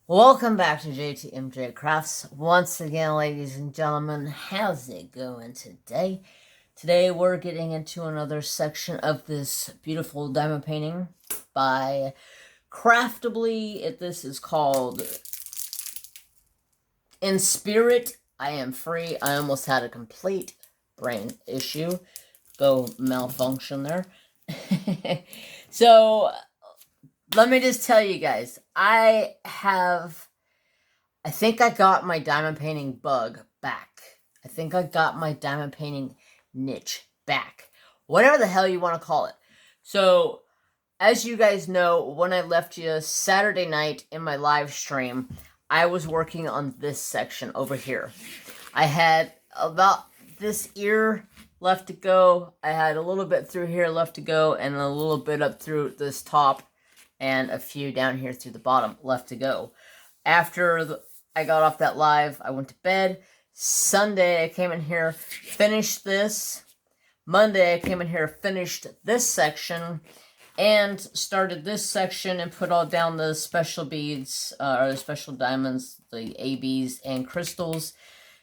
Welcome back to JTMJ Crafts. Once again, ladies and gentlemen, how's it going today? Today we're getting into another section of this beautiful diamond painting by Craftably. This is called In Spirit, I Am Free. I almost had a complete brain issue. Go malfunction there. So, let me just tell you guys, I think I got my diamond painting bug back. I think I got my diamond painting niche back. Whatever the hell you want to call it. So, as you guys know, when I left you Saturday night in my live stream, I was working on this section over here. I had about this ear left to go. I had a little bit through here left to go, and a little bit up through this top, and a few down here through the bottom left to go. After I got off that live, I went to bed. Sunday, I came in here, finished this. Monday, I came in here, finished this section, and started this section and put all down the special beads, or the special diamonds, the ABs and crystals.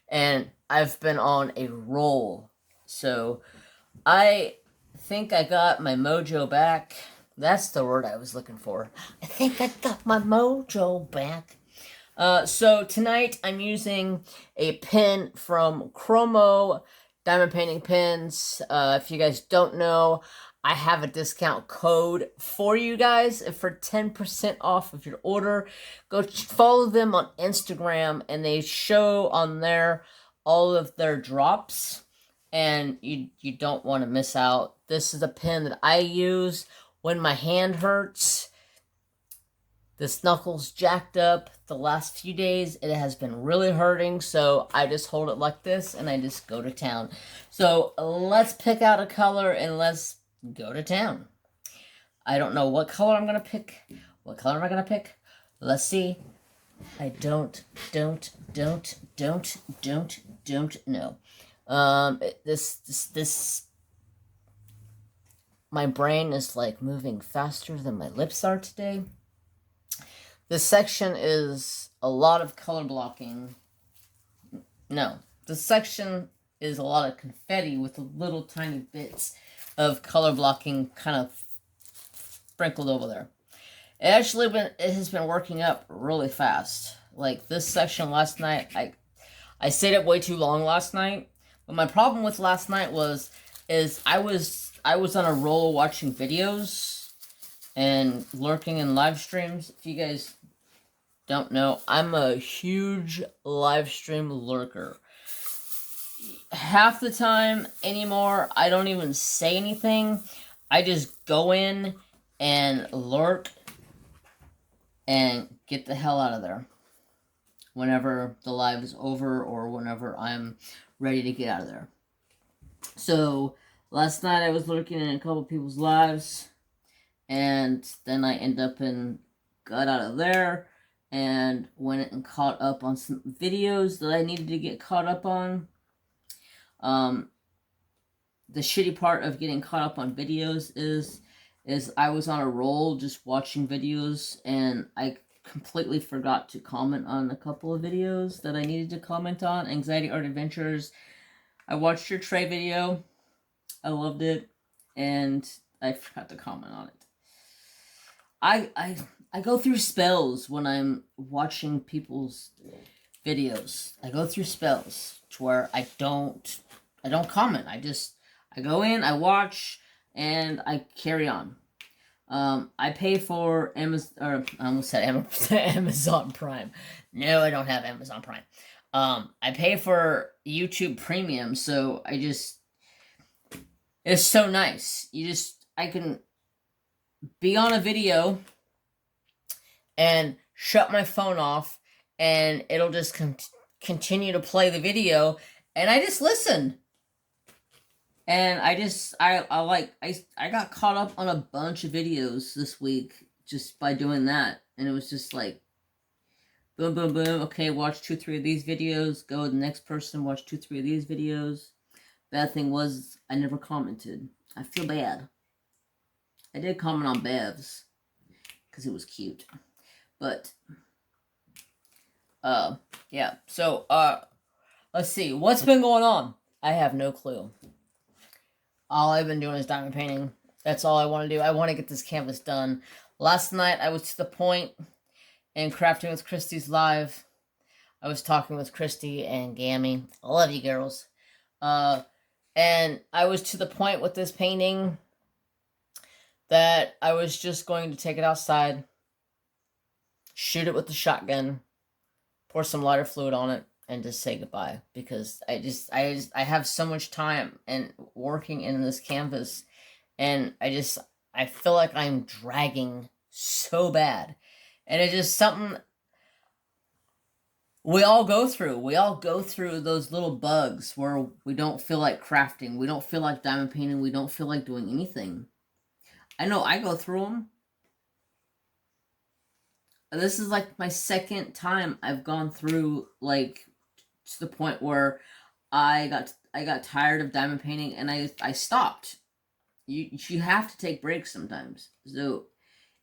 And I've been on a roll. So, I think I got my mojo back. That's the word I was looking for. I think I got my mojo back. So tonight I'm using a pin from Chromo Diamond Painting Pins. If you guys don't know, I have a discount code for you guys for 10% off of your order. Go follow them on Instagram, and they show on there all of their drops, and you don't want to miss out. This is a pin that I use when my hand hurts. This knuckle's jacked up the last few days. It has been really hurting, so I just hold it like this and I just go to town. So let's pick out a color and let's go to town. I don't know what color I'm going to pick. What color am I going to pick? Let's see. I don't know. My brain is like moving faster than my lips are today. This section is a lot of color blocking. No, this section is a lot of confetti with little tiny bits of color blocking kind of sprinkled over there. It has been working up really fast. Like this section last night, I stayed up way too long last night. But my problem with last night is I was on a roll watching videos and lurking in live streams. If you guys don't know, I'm a huge live stream lurker. Half the time anymore, I don't even say anything. I just go in and lurk and get the hell out of there whenever the live is over or whenever I'm ready to get out of there. So last night I was lurking in a couple people's lives, and then I got out of there and went and caught up on some videos that I needed to get caught up on. The shitty part of getting caught up on videos is I was on a roll just watching videos, and I completely forgot to comment on a couple of videos that I needed to comment on. Anxiety Art Adventures. I watched your Trey video. I loved it, and I forgot to comment on it. I go through spells when I'm watching people's videos. I go through spells to where I don't comment. I go in, I watch, and I carry on. I pay for Amazon, or I almost said Amazon Prime. No, I don't have Amazon Prime. I pay for YouTube Premium, so it's so nice. I can be on a video and shut my phone off, and it'll just continue to play the video, and I just listen. And I got caught up on a bunch of videos this week just by doing that. And it was just like, boom, boom, boom. Okay, watch 2-3 of these videos. Go to the next person, watch 2-3 of these videos. Bad thing was, I never commented. I feel bad. I did comment on Bev's because it was cute. But Yeah. So, let's see. What's been going on? I have no clue. All I've been doing is diamond painting. That's all I want to do. I want to get this canvas done. Last night, I was to the point in Crafting with Christy's live. I was talking with Christy and Gammy. I love you, girls. And I was to the point with this painting that I was just going to take it outside, shoot it with the shotgun, pour some lighter fluid on it, and just say goodbye, because I have so much time and working in this canvas, and I feel like I'm dragging so bad, and it's just something we all go through. We all go through those little bugs where we don't feel like crafting, we don't feel like diamond painting, we don't feel like doing anything. I know I go through them. This is like my second time I've gone through, like, to the point where I got tired of diamond painting and I stopped. You have to take breaks sometimes. So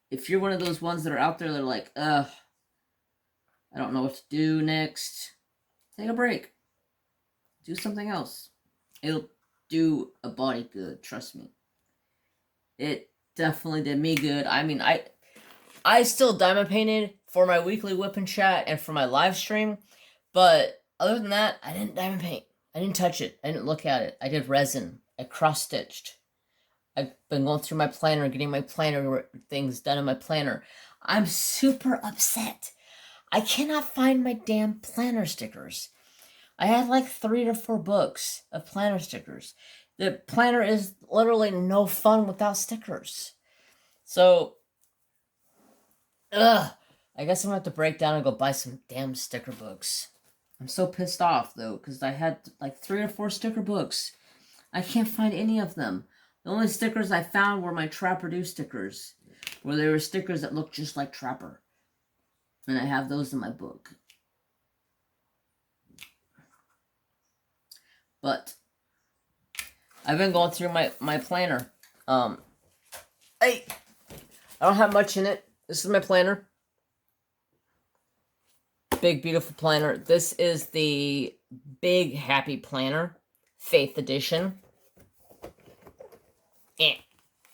if you're one of those ones that are out there that are like, I don't know what to do next, take a break. Do something else. It'll do a body good, trust me. It definitely did me good. I mean, I still diamond painted for my weekly whip and chat and for my live stream, but other than that, I didn't diamond paint. I didn't touch it. I didn't look at it. I did resin. I cross-stitched. I've been going through my planner, getting my planner things done in my planner. I'm super upset. I cannot find my damn planner stickers. I had like 3 to 4 books of planner stickers. The planner is literally no fun without stickers. So, I guess I'm gonna have to break down and go buy some damn sticker books. I'm so pissed off, though, because I had like 3 or 4 sticker books. I can't find any of them. The only stickers I found were my Trapper Do stickers, where they were stickers that looked just like Trapper. And I have those in my book. But I've been going through my planner. I don't have much in it. This is my planner. Big, beautiful planner. This is the Big Happy Planner, Faith Edition.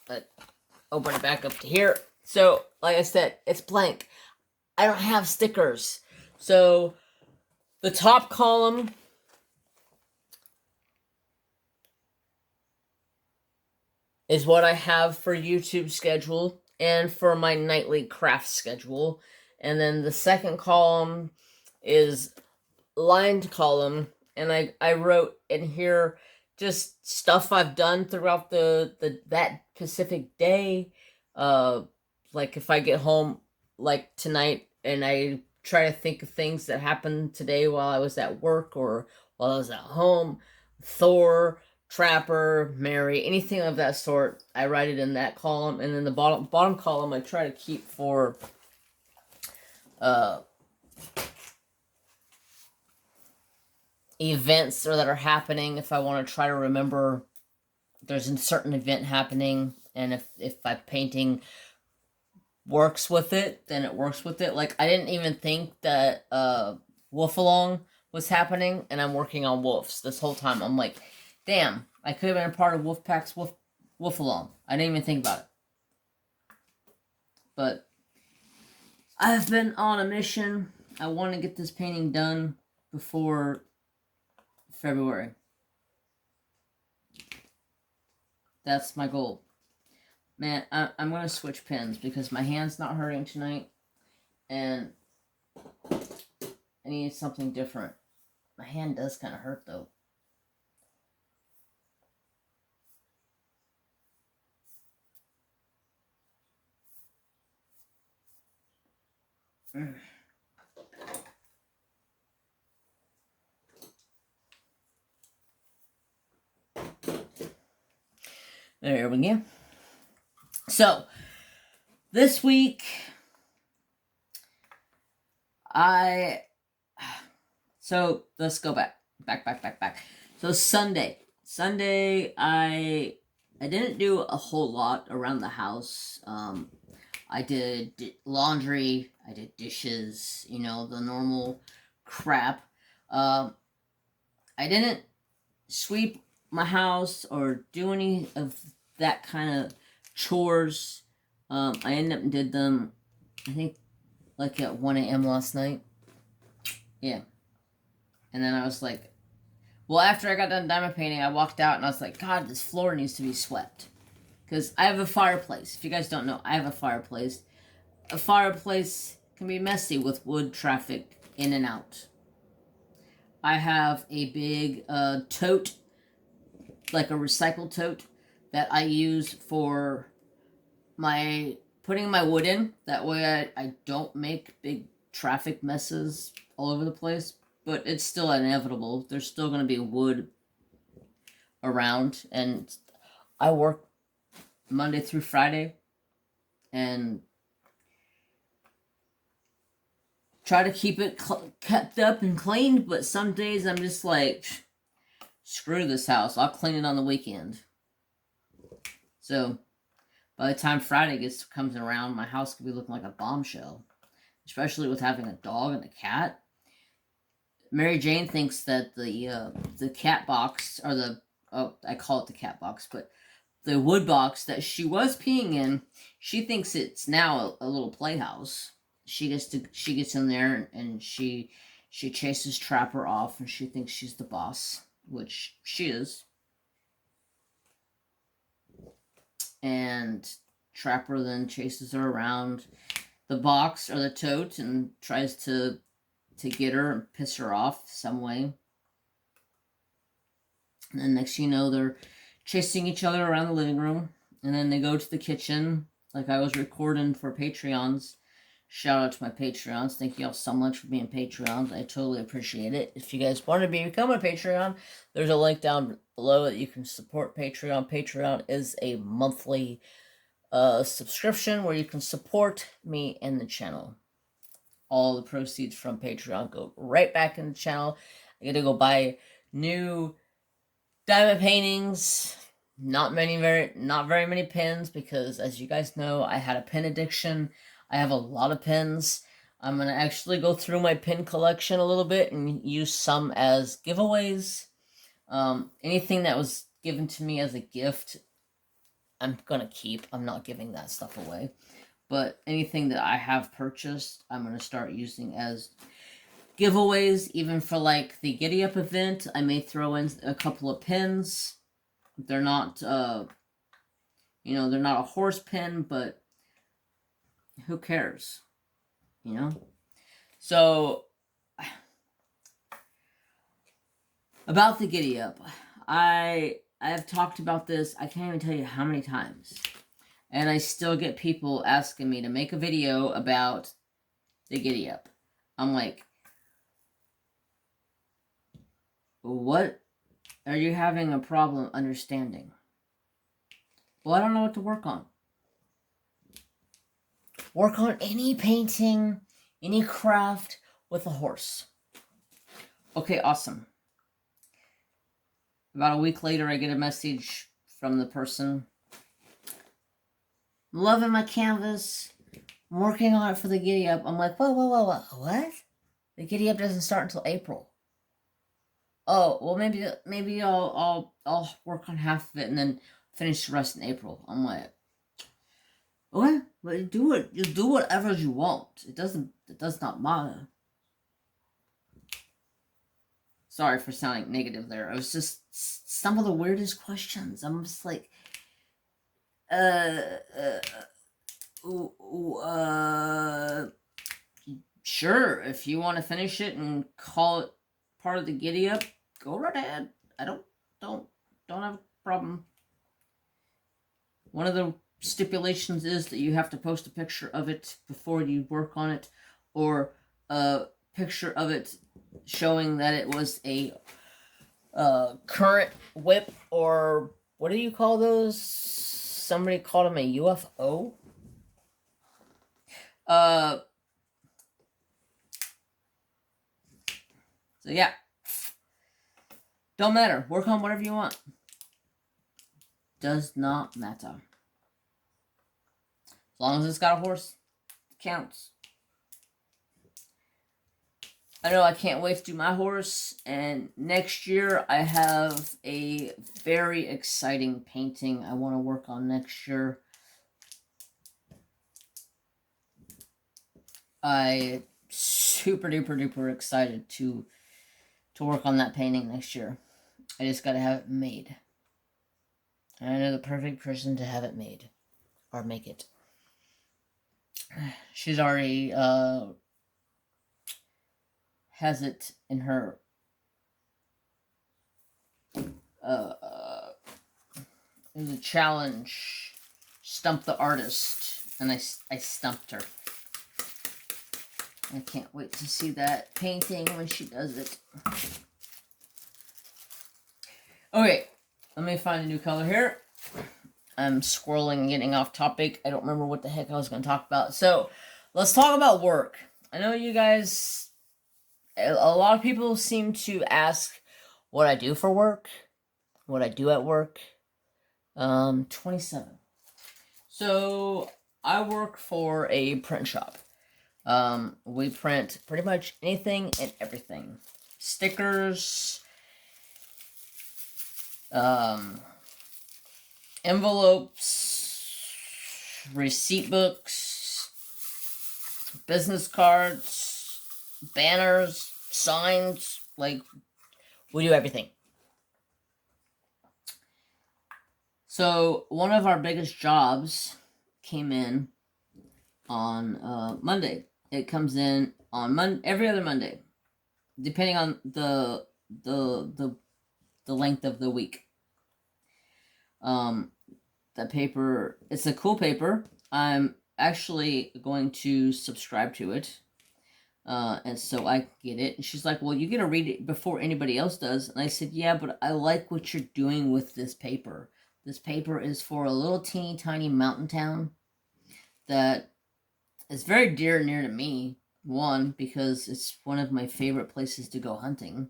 But open it back up to here. So, like I said, it's blank. I don't have stickers. So, the top column is what I have for YouTube schedule and for my nightly craft schedule. And then the second column is lined column, and I wrote in here just stuff I've done throughout that specific day. Like if I get home like tonight and I try to think of things that happened today while I was at work or while I was at home, Thor, Trapper, Mary, anything of that sort, I write it in that column. And then the bottom column I try to keep for events or that are happening. If I want to try to remember there's a certain event happening, and if my painting works with it, then it works with it. Like, I didn't even think that Wolf Along was happening, and I'm working on wolves this whole time. I'm like, damn, I could have been a part of Wolfpack's Wolf Along. I didn't even think about it. But I've been on a mission. I want to get this painting done before February. That's my goal. Man, I'm going to switch pens because my hand's not hurting tonight. And I need something different. My hand does kind of hurt, though. There we go. So, this week, so let's go back. So Sunday, I didn't do a whole lot around the house. I did laundry, I did dishes, the normal crap. I didn't sweep my house or do any of that kind of chores. I ended up did them, I think, like at 1 a.m. last night. Yeah. And then I was like, well, after I got done diamond painting, I walked out and I was like, God, this floor needs to be swept. Because I have a fireplace. If you guys don't know, I have a fireplace. A fireplace can be messy with wood traffic in and out. I have a big tote, like a recycled tote, that I use for my putting my wood in. That way I don't make big traffic messes all over the place. But it's still inevitable. There's still going to be wood around. And I work Monday through Friday. And try to keep it kept up and cleaned. But some days I'm just like, screw this house. I'll clean it on the weekend. So by the time Friday comes around, my house could be looking like a bombshell. Especially with having a dog and a cat. Mary Jane thinks that the cat box, or I call it the cat box, but the wood box that she was peeing in, she thinks it's now a little playhouse. She gets in there and she chases Trapper off, and she thinks she's the boss, which she is. And Trapper then chases her around the box or the tote and tries to get her and piss her off some way. And then next you know, they're chasing each other around the living room. And then they go to the kitchen. Like I was recording for Patreons. Shout out to my Patreons. Thank you all so much for being Patreons. I totally appreciate it. If you guys want to become a Patreon, there's a link down below that you can support Patreon. Patreon is a monthly subscription where you can support me and the channel. All the proceeds from Patreon go right back in the channel. I get to go buy new diamond paintings. Not very many pins, because as you guys know, I had a pin addiction. I have a lot of pins. I'm going to actually go through my pin collection a little bit and use some as giveaways. Anything that was given to me as a gift, I'm going to keep. I'm not giving that stuff away. But anything that I have purchased, I'm going to start using as giveaways. Even for like the Giddy Up event, I may throw in a couple of pins. They're not, they're not a horse pin, but who cares? So, about the Giddy Up, I have talked about this, I can't even tell you how many times. And I still get people asking me to make a video about the Giddy Up. I'm like, what are you having a problem understanding? Well, I don't know what to work on. Work on any painting, any craft with a horse. Okay, awesome. About a week later, I get a message from the person. I'm loving my canvas. I'm working on it for the Giddy Up. I'm like, whoa, what? The Giddy Up doesn't start until April. Oh, well, maybe I'll work on half of it and then finish the rest in April. I'm like, okay, but you do whatever you want. It does not matter. Sorry for sounding negative there. It was just some of the weirdest questions. I'm just like, sure, if you want to finish it and call it part of the Giddy Up, go right ahead. I don't have a problem. One of the stipulations is that you have to post a picture of it before you work on it, or a picture of it showing that it was a current whip, or what do you call those? Somebody called them a UFO. So yeah, don't matter. Work on whatever you want. Does not matter. As long as it's got a horse, it counts. I know I can't wait to do my horse, and next year I have a very exciting painting I want to work on next year. I super duper duper excited to work on that painting next year. I just gotta have it made. And I know the perfect person to have it made or make it. She's already has it in her it was a challenge, stump the artist, and I stumped her. I can't wait to see that painting when she does it. Okay, let me find a new color here. I'm scrolling and getting off topic. I don't remember what the heck I was going to talk about. So, let's talk about work. I know you guys, a lot of people seem to ask what I do for work, what I do at work. 27. So, I work for a print shop. We print pretty much anything and everything. Stickers, envelopes, receipt books, business cards, banners, signs, like, we do everything. So, one of our biggest jobs came in on Monday. It comes in on every other Monday, depending on the length of the week. The paper, it's a cool paper. I'm actually going to subscribe to it, and so I can get it. And she's like, well, you get to read it before anybody else does. And I said, yeah, but I like what you're doing with this paper. This paper is for a little teeny tiny mountain town that is very dear and near to me. One, because it's one of my favorite places to go hunting.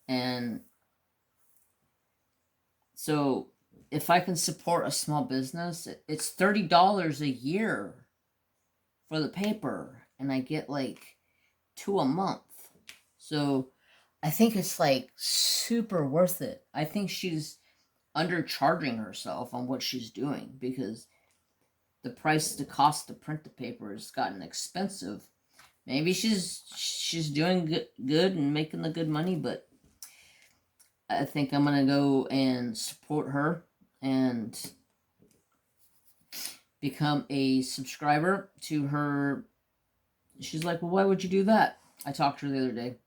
And so if I can support a small business, it's $30 a year for the paper, and I get like 2 a month. So I think it's like super worth it. I think she's undercharging herself on what she's doing, because the cost to print the paper has gotten expensive. Maybe she's doing good and making the good money, but I think I'm gonna go and support her and become a subscriber to her. She's like, well, why would you do that? I talked to her the other day,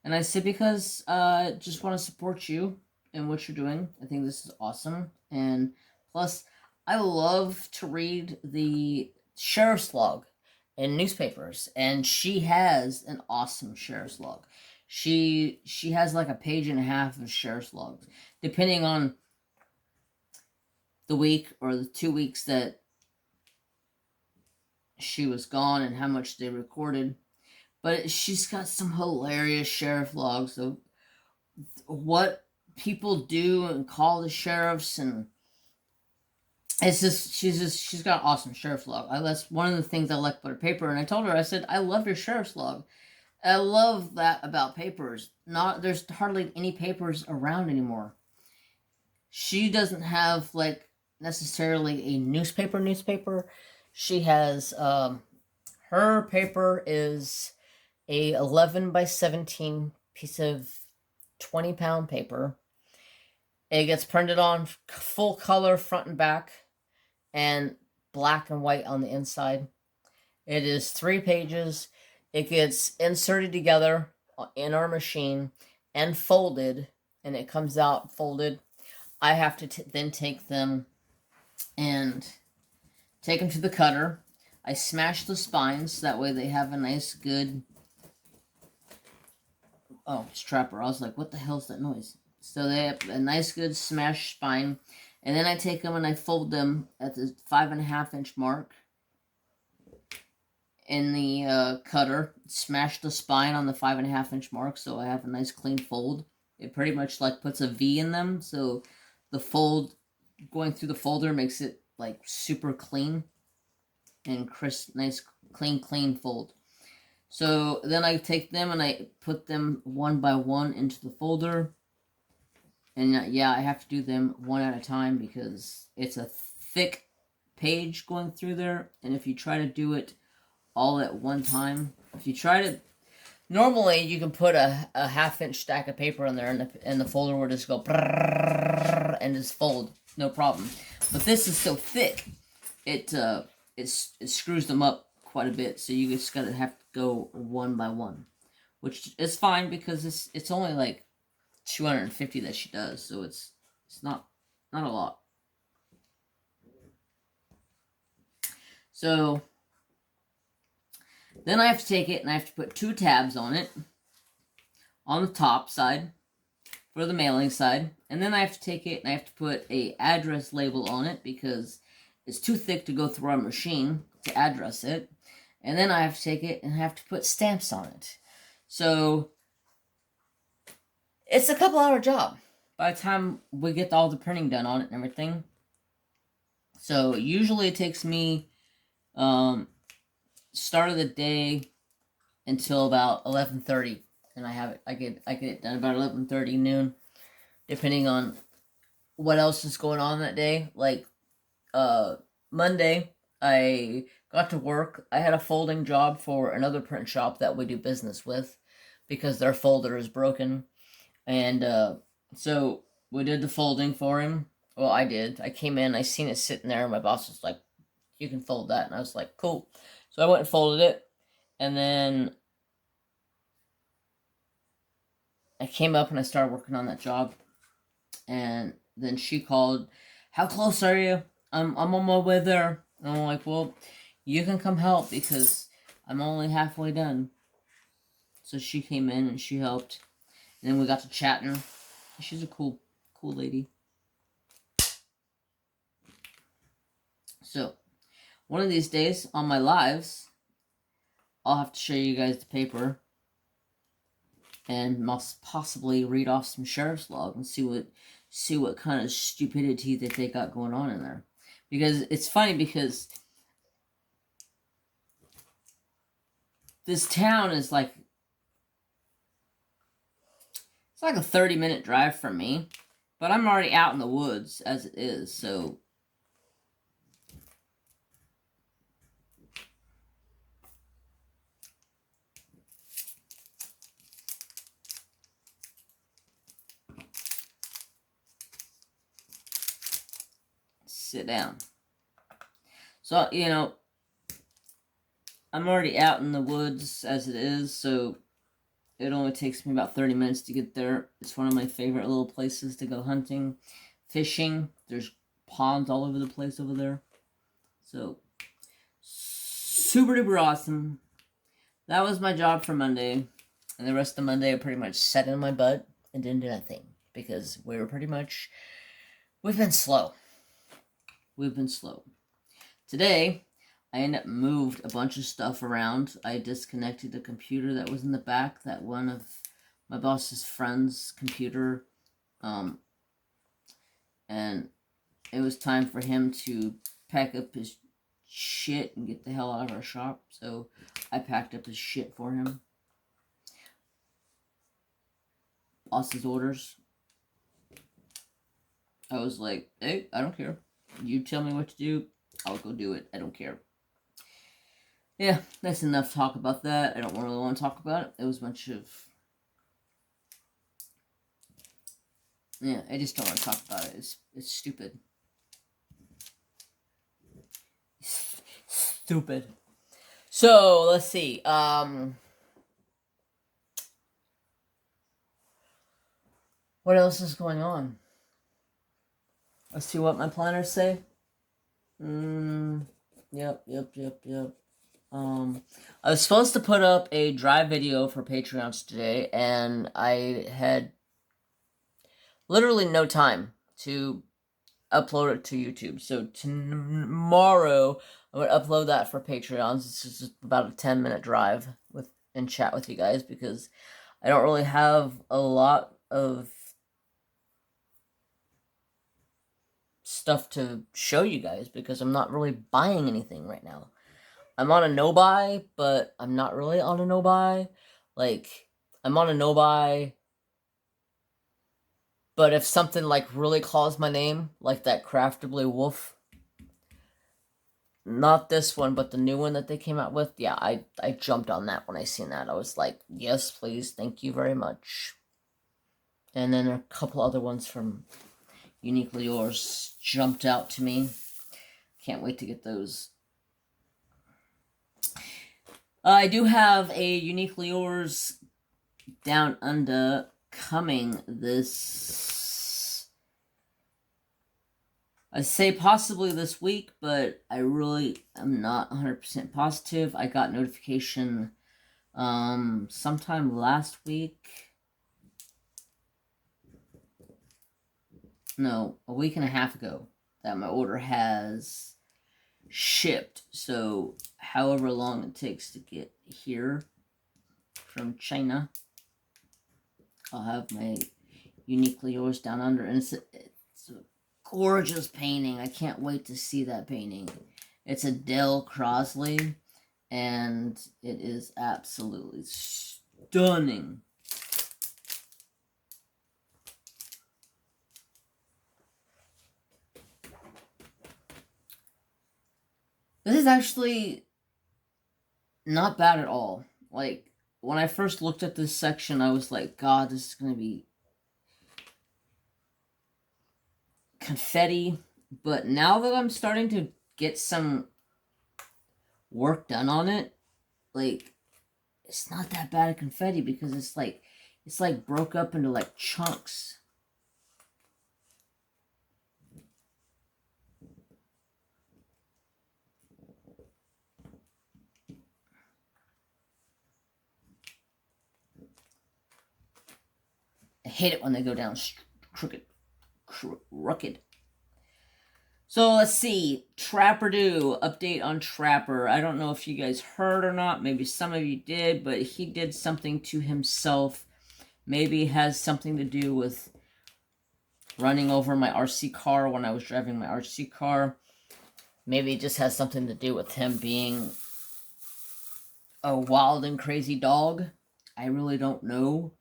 and I said, because I just want to support you and what you're doing. I think this is awesome, and plus, I love to read the sheriff's log in newspapers, and she has an awesome sheriff's log. She has like a page and a half of sheriff's logs, depending on the week or the 2 weeks that she was gone and how much they recorded. But she's got some hilarious sheriff logs of what people do and call the sheriffs, and it's just she's got an awesome sheriff's log. That's one of the things I like about her paper. And I told her, I said, I love your sheriff's log. I love that about papers. There's hardly any papers around anymore. She doesn't have like necessarily a newspaper. She has her paper is a 11 by 17 piece of 20-pound paper. It gets printed on full color front and back, and black and white on the inside. It is 3 pages. It gets inserted together in our machine and folded, and it comes out folded. I have to then take them to the cutter. I smash the spines, that way they have a nice good... Oh, it's Trapper. I was like, what the hell's that noise? So they have a nice good smashed spine, and then I take them and I fold them at the 5.5-inch mark in the cutter. Smash the spine on the 5.5-inch mark, so I have a nice clean fold. It pretty much like puts a V in them, so the fold going through the folder makes it like super clean and crisp, nice clean fold. So then I take them and I put them one by one into the folder. And yeah, I have to do them one at a time because it's a thick page going through there. And if you try to do it all at one time, if you try to, normally you can put a half-inch stack of paper in there and the folder will just go and just fold, no problem. But this is so thick, it screws them up quite a bit. So you just gotta have to go one by one, which is fine because it's only like 250 that she does, so it's not a lot. So then I have to take it and I have to put 2 tabs on it, on the top side for the mailing side, and then I have to take it and I have to put a address label on it because it's too thick to go through our machine to address it. And then I have to take it and I have to put stamps on it. So it's a couple hour job by the time we get all the printing done on it and everything. So usually it takes me start of the day until about 11:30, and I get it done about 11:30 noon, depending on what else is going on that day. Like Monday, I got to work. I had a folding job for another print shop that we do business with because their folder is broken. And so we did the folding for him. Well, I did. I came in, I seen it sitting there, and my boss was like, you can fold that. And I was like, cool. So I went and folded it. And then I came up and I started working on that job. And then she called, how close are you? I'm on my way there. And I'm like, well, you can come help because I'm only halfway done. So she came in and she helped. And then we got to chatting. She's a cool lady. So, one of these days on my lives, I'll have to show you guys the paper and must possibly read off some sheriff's log and see what kind of stupidity that they got going on in there. Because it's funny because this town is like, it's like a 30-minute drive from me, but I'm already out in the woods as it is, so sit down. So, you know, I'm already out in the woods as it is, so it only takes me about 30 minutes to get there. It's one of my favorite little places to go hunting, fishing. There's ponds all over the place over there. So, super duper awesome. That was my job for Monday. And the rest of Monday I pretty much sat in my butt and didn't do nothing. Because we've been slow. We've been slow. Today, I ended up moved a bunch of stuff around. I disconnected the computer that was in the back, that one of my boss's friend's computer. And it was time for him to pack up his shit and get the hell out of our shop. So I packed up his shit for him. Boss's orders. I was like, hey, I don't care. You tell me what to do, I'll go do it. I don't care. Yeah, that's enough talk about that. I don't really want to talk about it. It was a bunch of... Yeah, I just don't want to talk about it. It's stupid. Stupid. So, let's see. What else is going on? Let's see what my planners say. Yep. I was supposed to put up a dry video for Patreons today, and I had literally no time to upload it to YouTube. So tomorrow, I'm going to upload that for Patreons. It's just about a 10-minute drive and chat with you guys, because I don't really have a lot of stuff to show you guys, because I'm not really buying anything right now. I'm on a no-buy, but I'm not really on a no-buy. Like, I'm on a no-buy, but if something, like, really calls my name, like that Craftably Wolf, not this one, but the new one that they came out with, yeah, I jumped on that when I seen that. I was like, yes, please, thank you very much. And then a couple other ones from Uniquely Yours jumped out to me. Can't wait to get those. I do have a Uniquely Yours Down Under coming this, I say possibly this week, but I really am not 100% positive. I got notification sometime last week. No, a week and a half ago that my order has shipped. So however long it takes to get here from China, I'll have my Uniquely Yours Down Under. And it's a gorgeous painting. I can't wait to see that painting. It's a Dale Crosley, and it is absolutely stunning. This is actually not bad at all. Like, when I first looked at this section, I was like, God, this is going to be confetti. But now that I'm starting to get some work done on it, like, it's not that bad of confetti because it's like broke up into like chunks. I hate it when they go down crooked. So let's see. Trapper Do. Update on Trapper. I don't know if you guys heard or not. Maybe some of you did, but he did something to himself. Maybe it has something to do with running over my RC car when I was driving my RC car. Maybe it just has something to do with him being a wild and crazy dog. I really don't know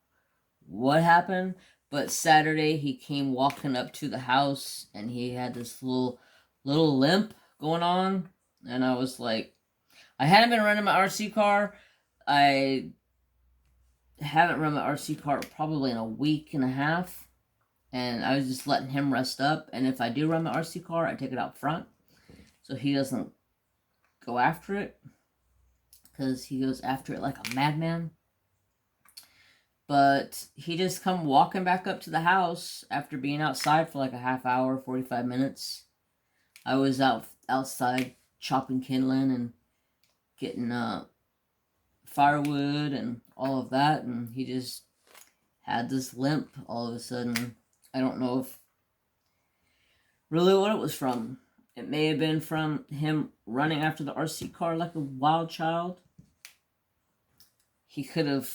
what happened, but Saturday he came walking up to the house and he had this little limp going on, and I was like, I hadn't been running my RC car. I haven't run my RC car probably in a week and a half, and I was just letting him rest up, and if I do run my RC car, I take it out front so he doesn't go after it, because he goes after it like a madman. But he just come walking back up to the house after being outside for like a half hour, 45 minutes. I was outside chopping kindling and getting firewood and all of that, and he just had this limp all of a sudden. I don't know if really what it was from. It may have been from him running after the RC car like a wild child. He could have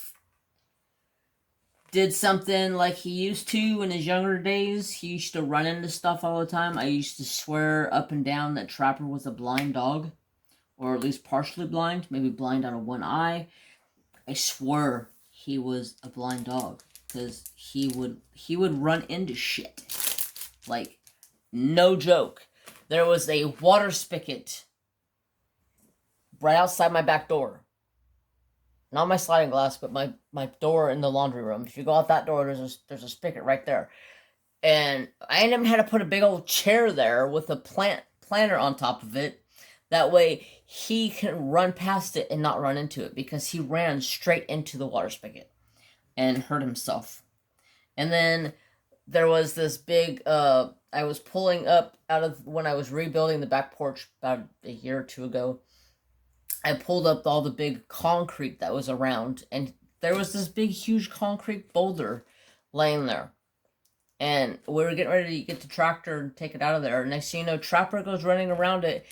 did something like he used to in his younger days. He used to run into stuff all the time. I used to swear up and down that Trapper was a blind dog, or at least partially blind, maybe blind out of one eye. I swear he was a blind dog, because he would run into shit. Like, no joke. There was a water spigot right outside my back door. Not my sliding glass, but my door in the laundry room. If you go out that door, there's a spigot right there. And I even had to put a big old chair there with a planter on top of it. That way he can run past it and not run into it, because he ran straight into the water spigot and hurt himself. And then there was this big, I was pulling up out of when I was rebuilding the back porch about a year or two ago. I pulled up all the big concrete that was around, and there was this big, huge concrete boulder laying there. And we were getting ready to get the tractor and take it out of there. Next thing you know, Trapper goes running around it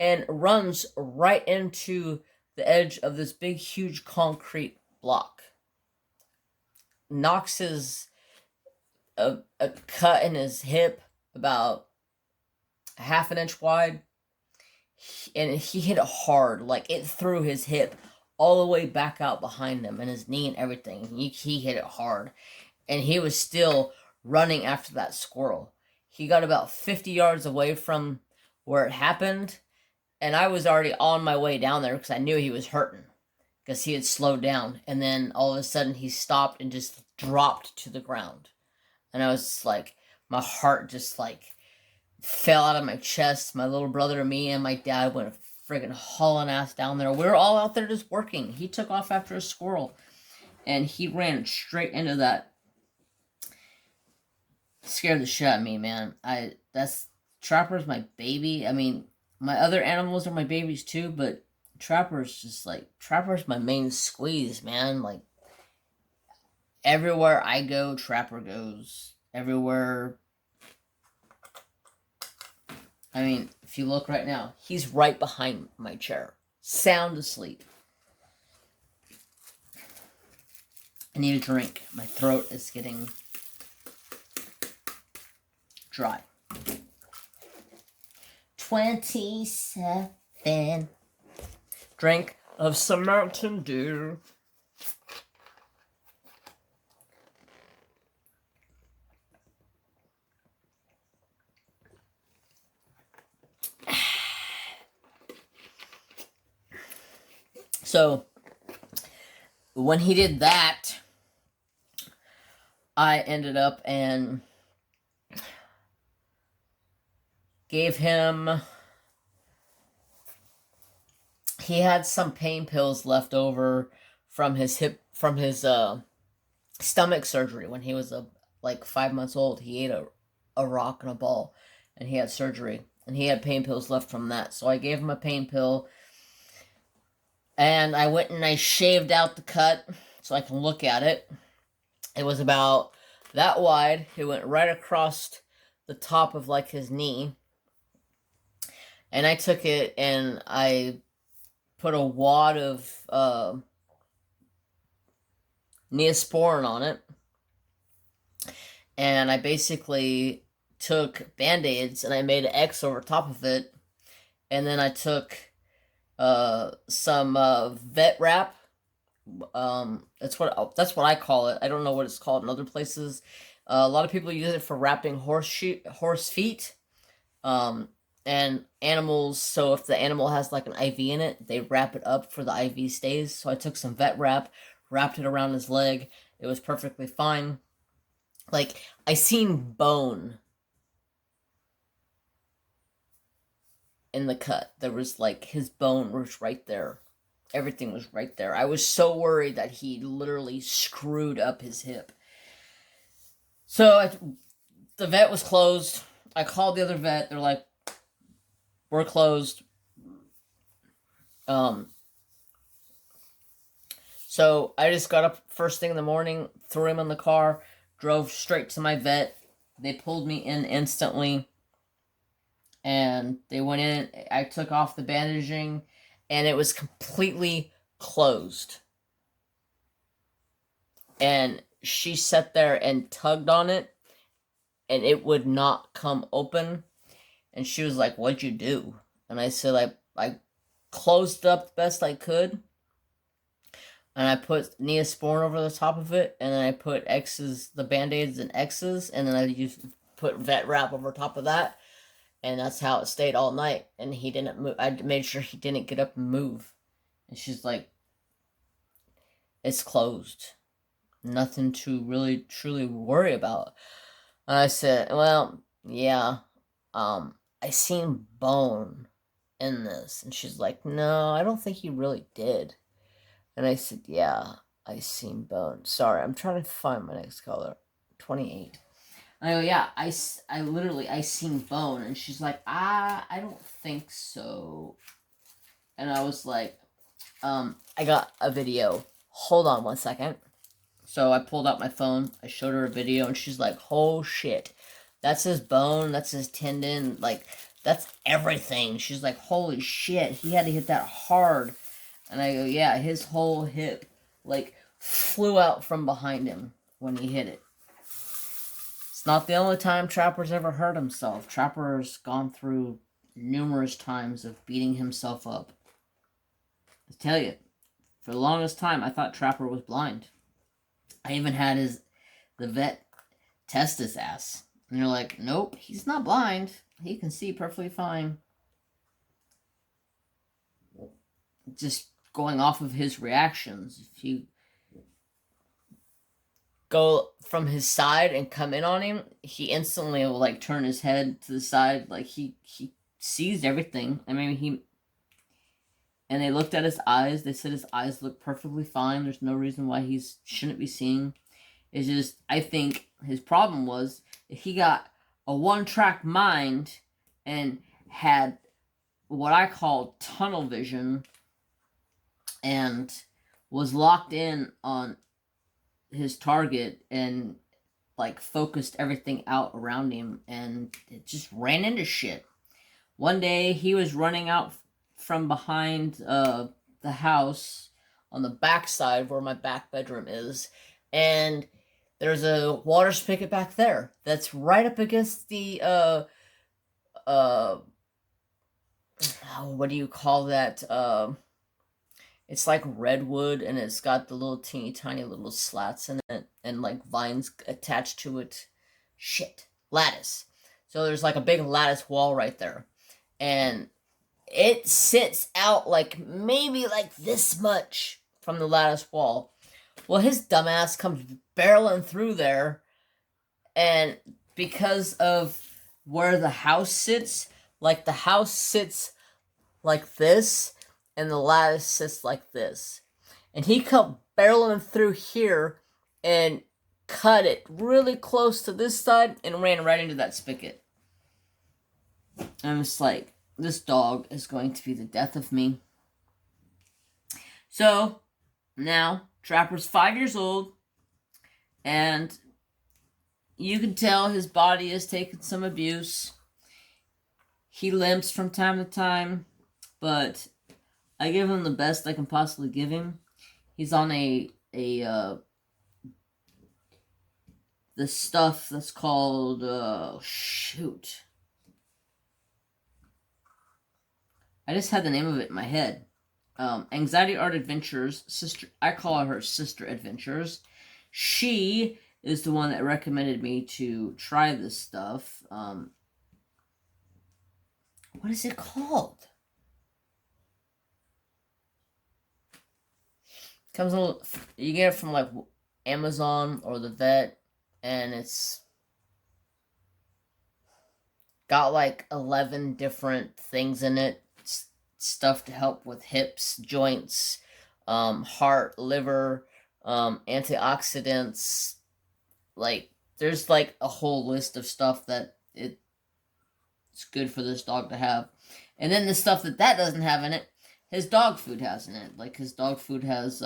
and runs right into the edge of this big, huge concrete block. Knocks a cut in his hip about a half an inch wide. and he hit it hard. Like, it threw his hip all the way back out behind him and his knee and everything. He hit it hard. And he was still running after that squirrel. He got about 50 yards away from where it happened, and I was already on my way down there because I knew he was hurting because he had slowed down. And then all of a sudden he stopped and just dropped to the ground. And I was just like, my heart just like fell out of my chest. My little brother and me and my dad went friggin' hauling ass down there. We were all out there just working. He took off after a squirrel, and he ran straight into that. Scared the shit out of me, man. Trapper's my baby. I mean, my other animals are my babies too, but Trapper's my main squeeze, man. Like, everywhere I go, Trapper goes. Everywhere. I mean, if you look right now, he's right behind my chair, sound asleep. I need a drink. My throat is getting dry. 27. Drink of some Mountain Dew. So, when he did that, I ended up and gave him, he had some pain pills left over from his stomach surgery when he was like 5 months old. He ate a rock and a ball, and he had surgery, and he had pain pills left from that. So I gave him a pain pill, and I went and I shaved out the cut so I can look at it. It was about that wide. It went right across the top of like his knee. And I took it and I put a wad of Neosporin on it. And I basically took Band-Aids and I made an X over top of it. And then I took some vet wrap. That's what I call it. I don't know what it's called in other places. A lot of people use it for wrapping horse feet. And animals, so if the animal has like an IV in it, they wrap it up for the IV stays. So I took some vet wrap, wrapped it around his leg. It was perfectly fine. Like, I seen bone in the cut. There was like, his bone was right there. Everything was right there. I was so worried that he literally screwed up his hip. So the vet was closed. I called the other vet. They're like, we're closed. So I just got up first thing in the morning, threw him in the car, drove straight to my vet. They pulled me in instantly. And they went in. I took off the bandaging, and it was completely closed. And she sat there and tugged on it, and it would not come open. And she was like, "What'd you do?" And I said, I closed up the best I could. And I put Neosporin over the top of it. And then I put X's, the Band-Aids and X's. And then I put vet wrap over top of that. And that's how it stayed all night. And he didn't move. I made sure he didn't get up and move. And she's like, it's closed. Nothing to really, truly worry about. And I said, well, yeah. I seen bone in this. And she's like, no, I don't think you really did. And I said, yeah, I seen bone. Sorry, I'm trying to find my next color. 28. And I go, yeah, I seen bone. And she's like, I don't think so. And I was like, I got a video. Hold on one second. So I pulled out my phone. I showed her a video. And she's like, oh, shit. That's his bone. That's his tendon. Like, that's everything. She's like, holy shit. He had to hit that hard. And I go, yeah, his whole hip, like, flew out from behind him when he hit it. It's not the only time Trapper's ever hurt himself. Trapper's gone through numerous times of beating himself up. I tell you, for the longest time, I thought Trapper was blind. I even had the vet test his ass. And they're like, nope, he's not blind. He can see perfectly fine. Just going off of his reactions. If you go from his side and come in on him, he instantly will like turn his head to the side. Like he sees everything. I mean, and they looked at his eyes. They said his eyes look perfectly fine. There's no reason why he shouldn't be seeing. It's just, I think his problem was that he got a one-track mind and had what I call tunnel vision and was locked in on his target and like focused everything out around him, and it just ran into shit. One day he was running out from behind the house on the back side where my back bedroom is, and there's a water spigot back there that's right up against the what do you call that? It's like redwood, and it's got the little teeny tiny little slats in it, and like vines attached to it. Shit, lattice. So there's like a big lattice wall right there, and it sits out like maybe like this much from the lattice wall. Well, his dumbass comes barreling through there, and because of where the house sits, like the house sits like this, and the lattice sits like this. And he come barreling through here and cut it really close to this side and ran right into that spigot. I'm just like, this dog is going to be the death of me. So, now, Trapper's 5 years old, and you can tell his body is taking some abuse. He limps from time to time, but I give him the best I can possibly give him. He's on the stuff that's called, shoot. I just had the name of it in my head. Anxiety Art Adventures, sister. I call her Sister Adventures. She is the one that recommended me to try this stuff. What is it called? Comes a little, you get it from like Amazon or the vet, and it's got like 11 different things in it. Stuff to help with hips, joints, heart, liver, antioxidants. Like, there's like a whole list of stuff that it's good for this dog to have. And then the stuff that doesn't have in it, his dog food has in it. Like, his dog food has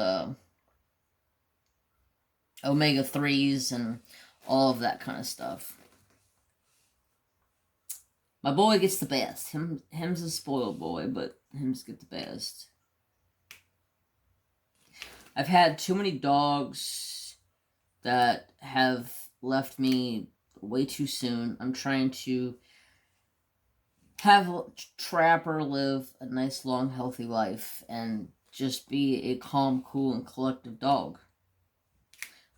omega-3s and all of that kind of stuff. My boy gets the best. Him's a spoiled boy, but him's get the best. I've had too many dogs that have left me way too soon. I'm trying to have Trapper live a nice, long, healthy life and just be a calm, cool, and collective dog.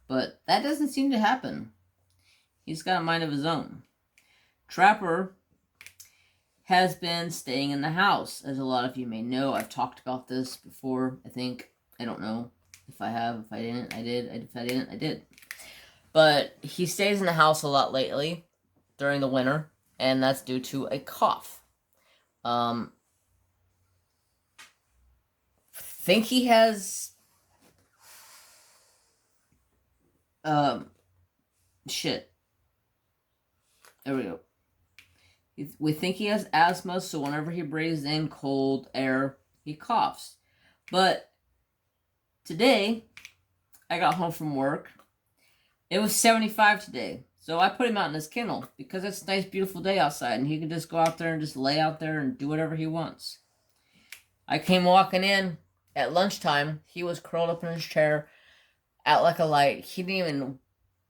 But that doesn't seem to happen. He's got a mind of his own. Trapper has been staying in the house, as a lot of you may know. I've talked about this before, I think. I don't know if I have. If I didn't, I did. If I didn't, I did. But he stays in the house a lot lately during the winter, and that's due to a cough. Think he has shit. There we go. We think he has asthma, so whenever he breathes in cold air, he coughs. But today, I got home from work. It was 75 today. So I put him out in his kennel because it's a nice, beautiful day outside, and he can just go out there and just lay out there and do whatever he wants. I came walking in at lunchtime. He was curled up in his chair, out like a light. He didn't even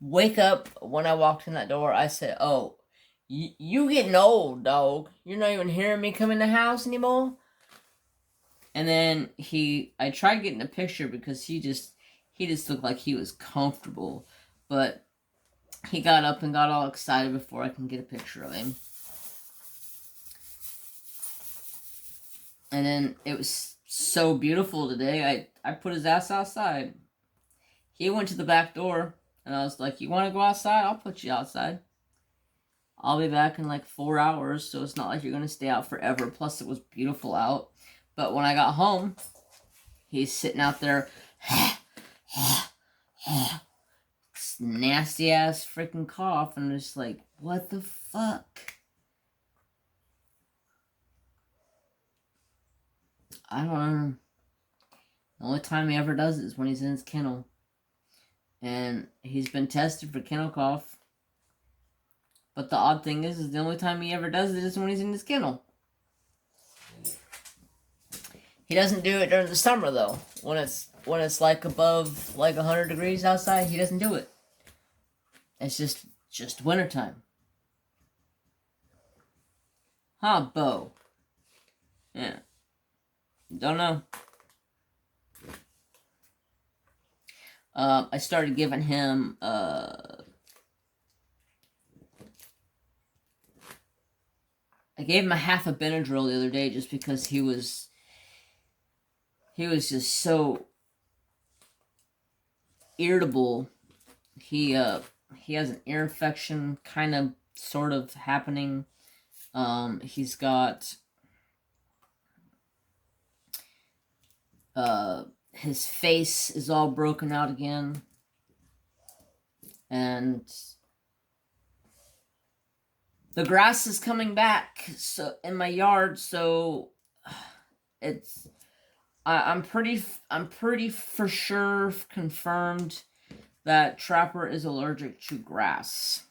wake up when I walked in that door. I said, "Oh, You getting old, dog. You're not even hearing me come in the house anymore. And then I tried getting a picture because he just looked like he was comfortable. But he got up and got all excited before I can get a picture of him. And then it was so beautiful today. I put his ass outside. He went to the back door, and I was like, you want to go outside? I'll put you outside. I'll be back in like 4 hours, so it's not like you're going to stay out forever. Plus, it was beautiful out. But when I got home, he's sitting out there, nasty ass freaking cough, and I'm just like, what the fuck? I don't know. The only time he ever does it is when he's in his kennel. And he's been tested for kennel cough. But the odd thing is the only time he ever does it is when he's in his kennel. He doesn't do it during the summer though. When it's like above like 100 degrees outside, he doesn't do it. It's just wintertime. Huh, Bo? Yeah. Don't know. I started giving him I gave him a half a Benadryl the other day just because he was just so irritable. He has an ear infection kind of sort of happening. He's got his face is all broken out again. And the grass is coming back so in my yard, so it's I'm pretty for sure confirmed that Trapper is allergic to grass.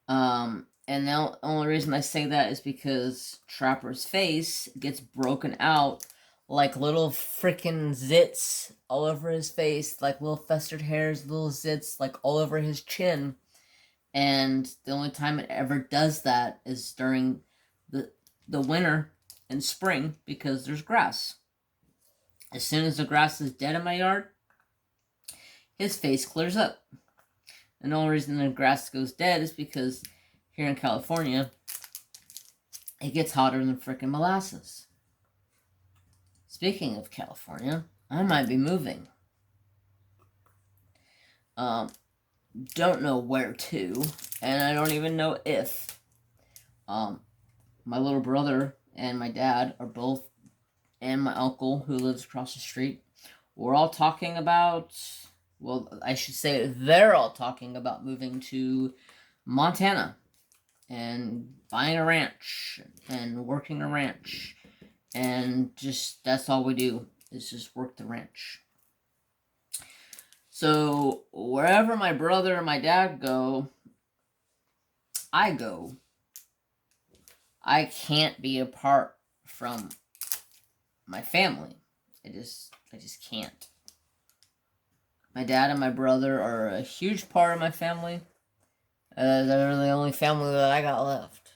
And the only reason I say that is because Trapper's face gets broken out like little freaking zits all over his face, like little festered hairs, little zits, like all over his chin. And the only time it ever does that is during the winter and spring because there's grass. As soon as the grass is dead in my yard, his face clears up. And the only reason the grass goes dead is because here in California, it gets hotter than frickin' molasses. Speaking of California, I might be moving. Don't know where to, and I don't even know if. My little brother and my dad are both, and my uncle who lives across the street, we're all talking about, well, I should say they're all talking about moving to Montana and buying a ranch and working a ranch. And just, that's all we do, is just work the ranch. So, wherever my brother and my dad go, I go. I can't be apart from my family. I just can't. My dad and my brother are a huge part of my family. They're the only family that I got left.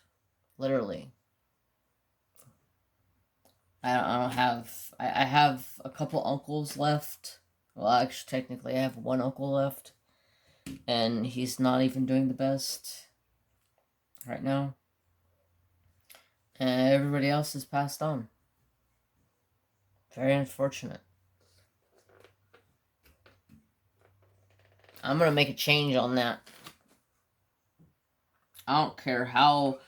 Literally. I have a couple uncles left. Well, actually, technically, I have one uncle left. And he's not even doing the best right now. And everybody else has passed on. Very unfortunate. I'm going to make a change on that. I don't care how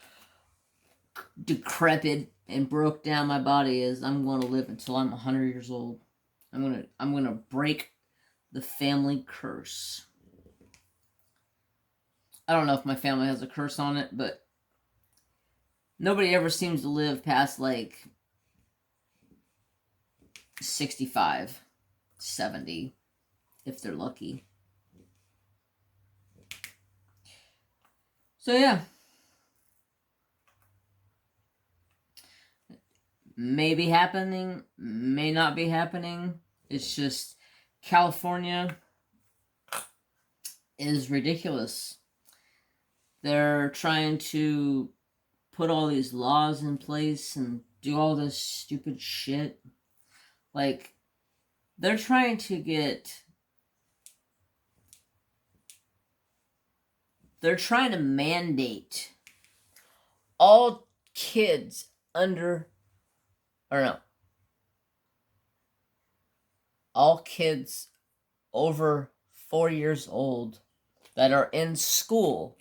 decrepit and broke down my body is. I'm going to live until I'm 100 years old. I'm going to break the family curse. I don't know if my family has a curse on it, but nobody ever seems to live past like 65, 70, if they're lucky. So yeah. May be happening, may not be happening. It's just California is ridiculous. They're trying to put all these laws in place and do all this stupid shit. Like, they're trying to mandate all kids all kids over 4 years old that are in school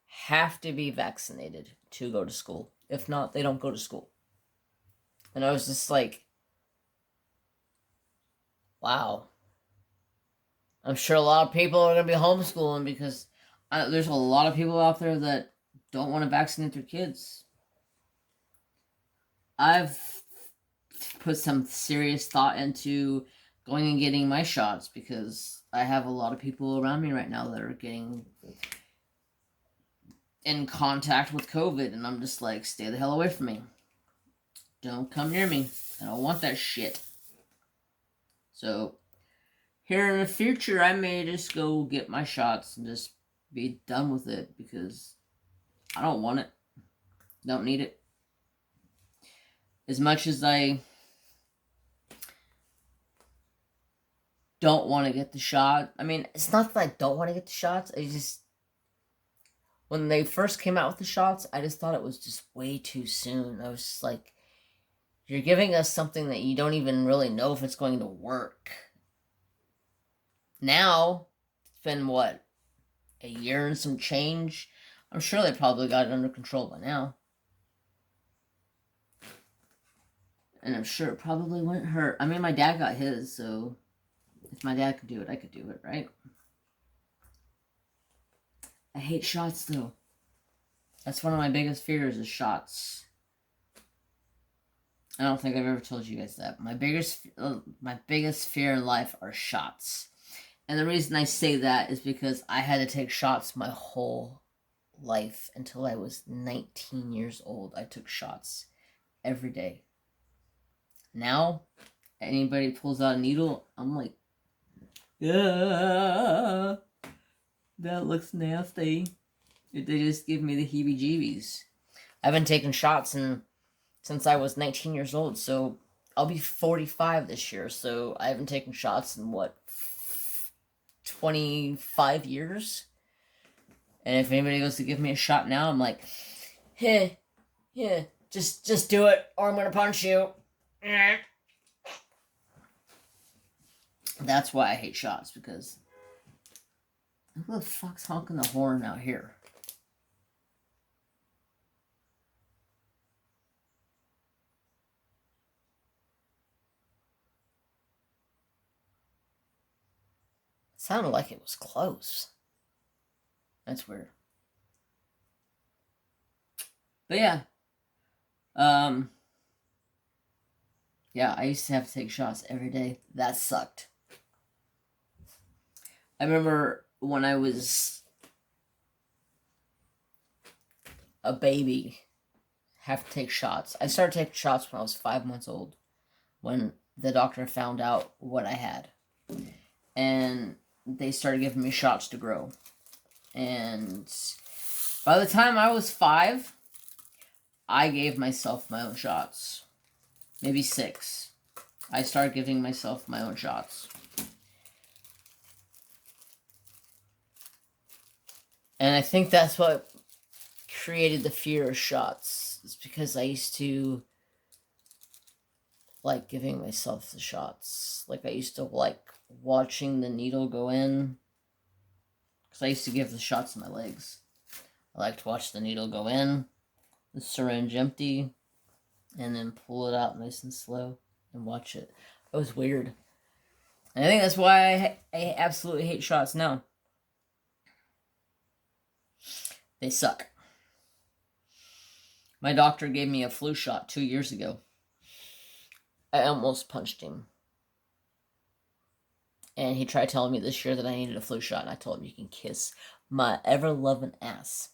have to be vaccinated to go to school. If not, they don't go to school. And I was just like, wow. I'm sure a lot of people are going to be homeschooling because there's a lot of people out there that don't want to vaccinate their kids. I've put some serious thought into going and getting my shots because I have a lot of people around me right now that are getting in contact with COVID, and I'm just like, stay the hell away from me. Don't come near me. I don't want that shit. So, here in the future, I may just go get my shots and just be done with it because I don't want it. Don't need it. As much as I don't want to get the shot, I mean, it's not that I don't want to get the shots. I just, when they first came out with the shots, I just thought it was just way too soon. I was just like, you're giving us something that you don't even really know if it's going to work. Now, it's been, what, a year and some change? I'm sure they probably got it under control by now. And I'm sure it probably wouldn't hurt. I mean, my dad got his, so if my dad could do it, I could do it, right? I hate shots, though. That's one of my biggest fears is shots. I don't think I've ever told you guys that. My biggest fear in life are shots. And the reason I say that is because I had to take shots my whole life until I was 19 years old. I took shots every day. Now, anybody pulls out a needle, I'm like, yeah, that looks nasty. They just give me the heebie-jeebies. I've been taking shots since I was 19 years old, so I'll be 45 this year, so I haven't taken shots in, 25 years? And if anybody goes to give me a shot now, I'm like, hey, yeah, just do it, or I'm gonna punch you. That's why I hate shots, because who the fuck's honking the horn out here? It sounded like it was close. That's weird. But yeah. Yeah, I used to have to take shots every day. That sucked. I remember when I was a baby, have to take shots. I started taking shots when I was 5 months old, when the doctor found out what I had. And they started giving me shots to grow. And by the time I was 5, I gave myself my own shots. Maybe 6. I started giving myself my own shots. And I think that's what created the fear of shots. It's because I used to like giving myself the shots. Like I used to like watching the needle go in. Because I used to give the shots in my legs. I like to watch the needle go in, the syringe empty, and then pull it out nice and slow and watch it. It was weird. And I think that's why I absolutely hate shots now. They suck. My doctor gave me a flu shot 2 years ago. I almost punched him. And he tried telling me this year that I needed a flu shot, and I told him, you can kiss my ever-loving ass.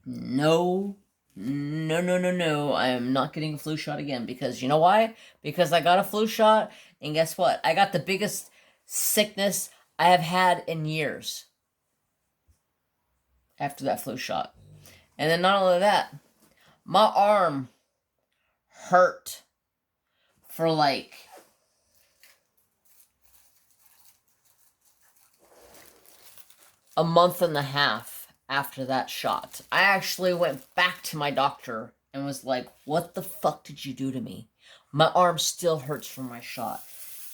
No, I am not getting a flu shot again, because you know why? Because I got a flu shot, and guess what? I got the biggest sickness I have had in years. after that flu shot. And then not only that, my arm hurt for like a month and a half after that shot. I actually went back to my doctor and was like, what the fuck did you do to me? My arm still hurts from my shot.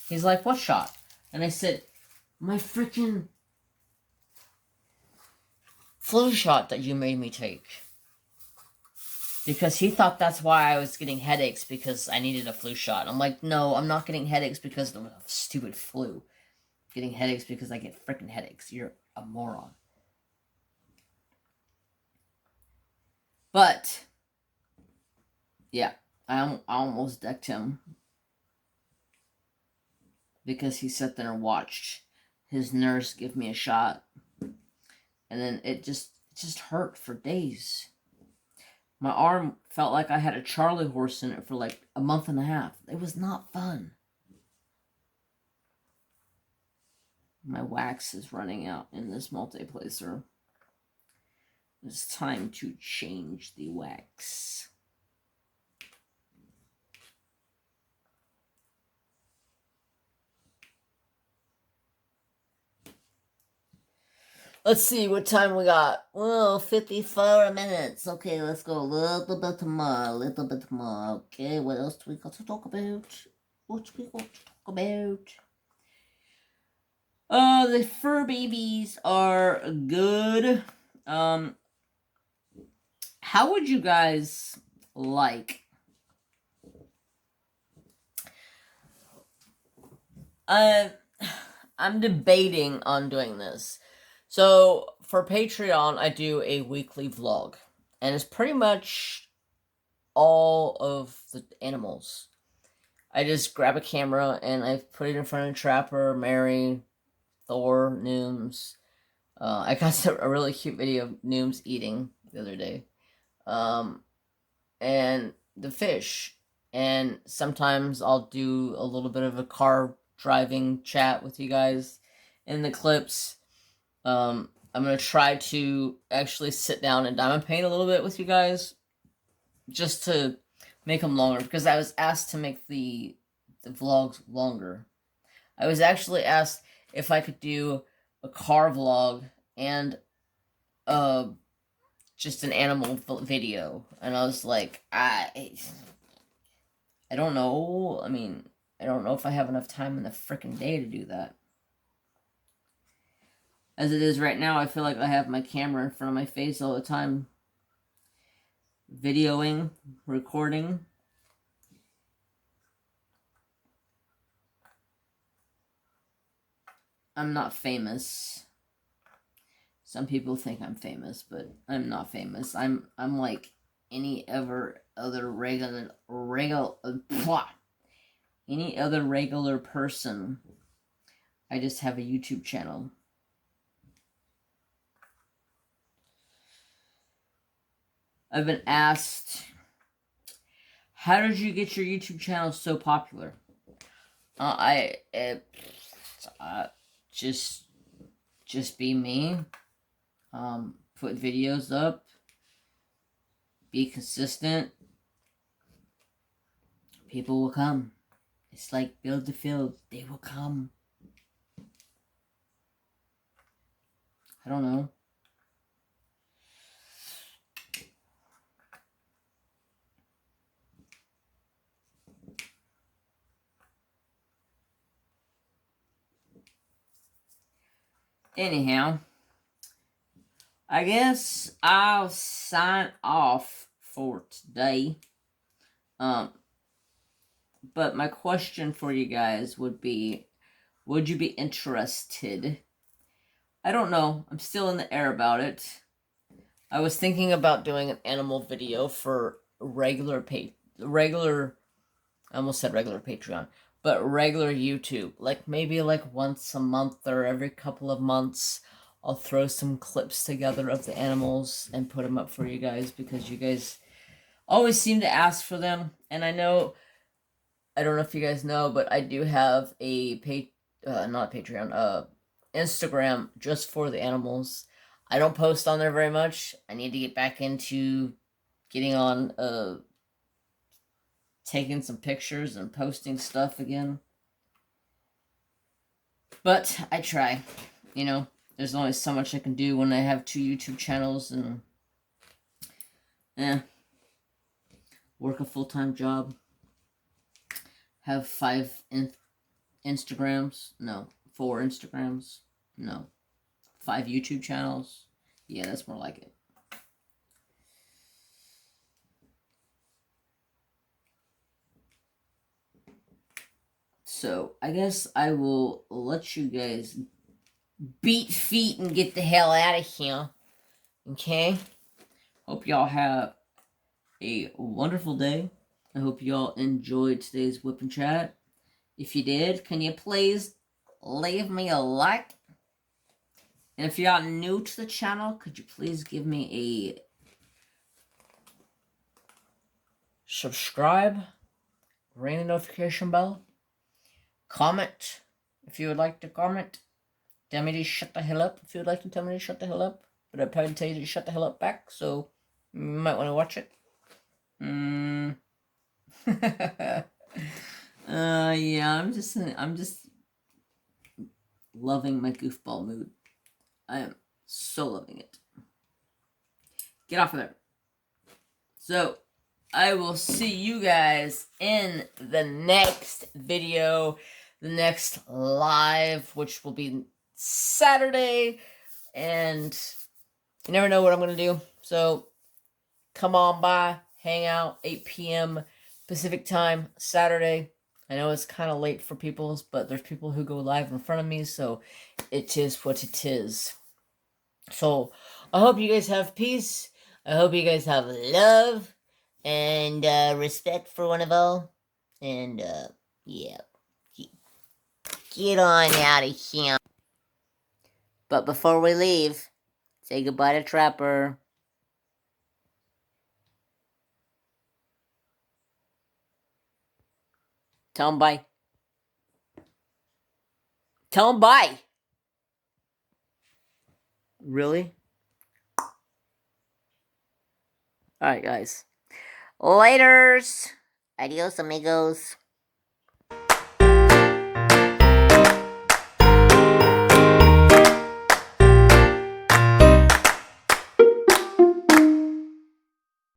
He's like, what shot? And I said, my freaking flu shot that you made me take. Because he thought that's why I was getting headaches, because I needed a flu shot. I'm like, no, I'm not getting headaches because of the stupid flu. I'm getting headaches because I get freaking headaches. You're a moron. But, yeah, I almost decked him. Because he sat there and watched his nurse give me a shot. And then it just hurt for days. My arm felt like I had a Charlie horse in it for like a month and a half. It was not fun. My wax is running out in this multiplacer. It's time to change the wax. Let's see what time we got. Whoa, 54 minutes. Okay, let's go a little bit more. Okay, what else do we got to talk about? The fur babies are good. How would you guys like... I'm debating on doing this. So, for Patreon, I do a weekly vlog. And it's pretty much all of the animals. I just grab a camera and I put it in front of Trapper, Mary, Thor, Nooms. I got a really cute video of Nooms eating the other day. And the fish. And sometimes I'll do a little bit of a car driving chat with you guys in the clips. I'm going to try to actually sit down and diamond paint a little bit with you guys. Just to make them longer. Because I was asked to make the vlogs longer. I was actually asked if I could do a car vlog and just an animal video. And I was like, I don't know. I mean, I don't know if I have enough time in the frickin' day to do that. As it is right now, I feel like I have my camera in front of my face all the time. Videoing, recording. I'm not famous. Some people think I'm famous, but I'm not famous. I'm like any other regular person. I just have a YouTube channel. I've been asked, how did you get your YouTube channel so popular? Just be me. Put videos up. Be consistent. People will come. It's like build the field. They will come. I don't know. Anyhow, I guess I'll sign off for today. But my question for you guys would be, would you be interested? I don't know. I'm still in the air about it. I was thinking about doing an animal video for regular I almost said regular Patreon, but regular YouTube. Like maybe like once a month or every couple of months, I'll throw some clips together of the animals and put them up for you guys, because you guys always seem to ask for them. And I know, I don't know if you guys know, but I do have a not Patreon, Instagram just for the animals. I don't post on there very much. I need to get back into getting on, taking some pictures and posting stuff again. But I try. You know, there's only so much I can do when I have 2 YouTube channels and, work a full-time job. Have 5 Instagrams. No, 4 Instagrams. No, 5 YouTube channels. Yeah, that's more like it. So, I guess I will let you guys beat feet and get the hell out of here. Okay? Hope y'all have a wonderful day. I hope y'all enjoyed today's Whip and Chat. If you did, can you please leave me a like? And if y'all new to the channel, could you please give me a subscribe, ring the notification bell, comment if you would like to comment. Tell me to shut the hell up if you would like to tell me to shut the hell up. But I'd probably tell you to shut the hell up back, so you might want to watch it. Yeah, I'm just loving my goofball mood. I am so loving it. Get off of there. So, I will see you guys in the next video, the next live, which will be Saturday, and you never know what I'm going to do, so come on by, hang out, 8 p.m. Pacific time, Saturday. I know it's kind of late for people, but there's people who go live in front of me, so it is what it is. So, I hope you guys have peace. I hope you guys have love and respect for one of all. And, yeah. Get on out of here. But before we leave, say goodbye to Trapper. Tell him bye. Tell him bye. Really? Alright, guys. Laters. Adios, amigos.